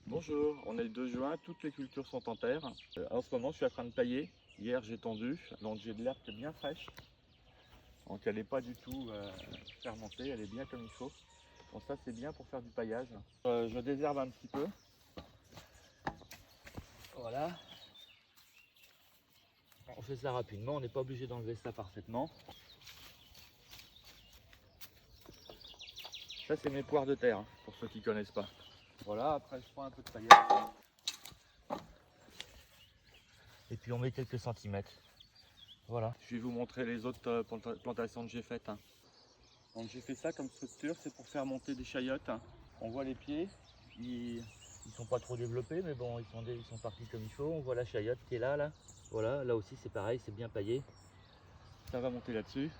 Bonjour, on est le 2 juin, toutes les cultures sont en terre. En ce moment, je suis en train de tailler. Hier, j'ai tendu, donc j'ai de l'herbe qui est bien fraîche. Donc elle n'est pas du tout fermentée, elle est bien comme il faut. Donc ça, c'est bien pour faire du paillage. Je désherbe un petit peu. Voilà. On fait ça rapidement, on n'est pas obligé d'enlever ça parfaitement. Ça, c'est mes poires de terre, hein, pour ceux qui ne connaissent pas. Voilà, après je prends un peu de paillage. Et puis on met quelques centimètres. Voilà. Je vais vous montrer les autres plantations que j'ai faites, hein. Donc j'ai fait ça comme structure, c'est pour faire monter des chayotes, hein. On voit les pieds, ils sont pas trop développés, mais bon, ils sont partis comme il faut. On voit la chayote qui est là. Voilà, là aussi c'est pareil, c'est bien paillé. Ça va monter là-dessus.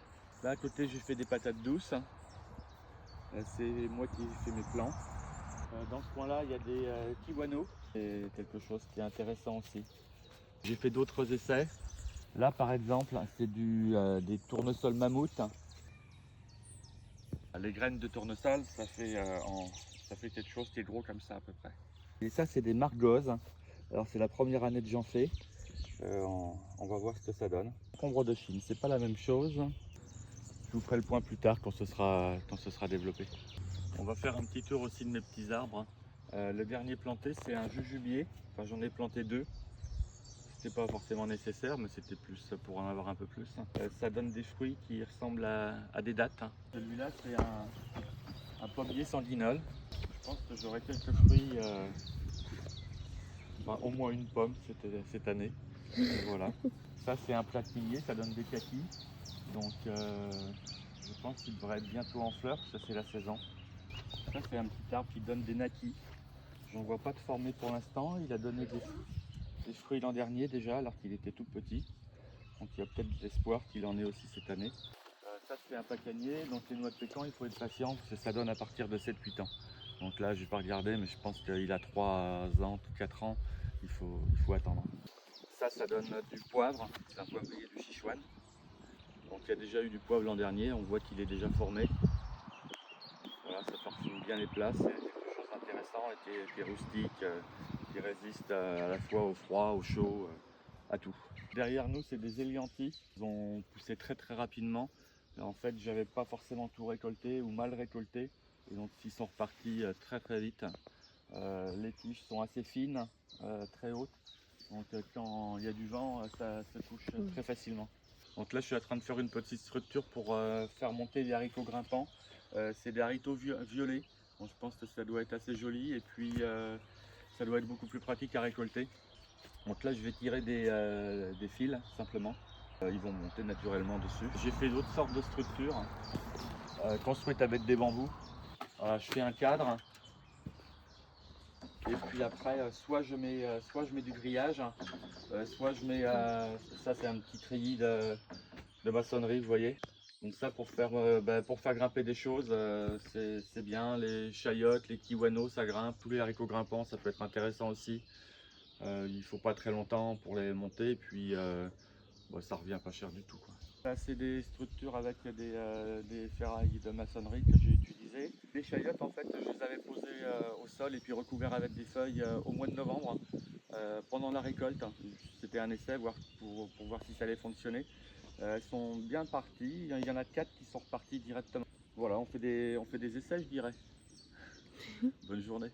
Là à côté, j'ai fait des patates douces. C'est moi qui ai fait mes plants. Dans ce coin-là, il y a des kiwanos. C'est quelque chose qui est intéressant aussi. J'ai fait d'autres essais. Là par exemple, c'est des tournesols mammouth. Les graines de tournesol, ça fait quelque chose qui est gros comme ça à peu près. Et ça, c'est des margoses. Alors c'est la première année que j'en fais. On va voir ce que ça donne. Concombre de Chine, c'est pas la même chose. Je vous ferai le point plus tard quand ce sera développé. On va faire un petit tour aussi de mes petits arbres. Le dernier planté, c'est un jujubier. Enfin, j'en ai planté deux. C'était pas forcément nécessaire, mais c'était plus pour en avoir un peu plus. Ça donne des fruits qui ressemblent à des dattes. Celui-là, c'est un pommier sanguinole. Je pense que j'aurai quelques fruits, au moins une pomme cette année. Et voilà. Ça, c'est un platinier, ça donne des kakis. Donc, je pense qu'il devrait être bientôt en fleurs, parce que c'est la saison. Ça, c'est un petit arbre qui donne des nakis. J'en vois pas de formé pour l'instant. Il a donné des fruits l'an dernier déjà, alors qu'il était tout petit. Donc, il y a peut-être de l'espoir qu'il en ait aussi cette année. Ça, c'est un pacanier. Donc, les noix de pécan, il faut être patient, parce que ça donne à partir de 7-8 ans. Donc là, je n'ai pas regardé, mais je pense qu'il a 3 ans, 4 ans. Il faut attendre. Ça donne du poivre. C'est un poivrier du Sichuan. Donc il y a déjà eu du poivre l'an dernier. On voit qu'il est déjà formé. Voilà, ça parfume bien les plats. C'est quelque chose d'intéressant et qui est rustique, qui résiste à la fois au froid, au chaud, à tout. Derrière nous, c'est des éliantis. Ils ont poussé très très rapidement. En fait, j'avais pas forcément tout récolté ou mal récolté. Et donc, ils sont repartis très très vite. Les tiges sont assez fines, très hautes. Donc, quand il y a du vent, ça se couche très facilement. Donc là, je suis en train de faire une petite structure pour faire monter les haricots grimpants. C'est des haricots violets. Donc, je pense que ça doit être assez joli. Et puis, ça doit être beaucoup plus pratique à récolter. Donc là, je vais tirer des fils simplement. Ils vont monter naturellement dessus. J'ai fait d'autres sortes de structures construites avec des bambous. Voilà, je fais un cadre. Et puis après, soit je mets du grillage, soit je mets, ça c'est un petit treillis de maçonnerie, vous voyez. Donc ça pour faire grimper des choses, c'est bien. Les chayotes, les kiwanos, ça grimpe. Tous les haricots grimpants, ça peut être intéressant aussi. Il ne faut pas très longtemps pour les monter, et puis ça revient pas cher du tout, quoi. Là, c'est des structures avec des ferrailles de maçonnerie que j'ai utilisées. Les chayotes, en fait, je les avais posées au sol et puis recouverts avec des feuilles au mois de novembre, pendant la récolte. C'était un essai pour voir si ça allait fonctionner. Elles sont bien parties. Il y en a 4 qui sont reparties directement. Voilà, on fait des essais, je dirais. Bonne journée.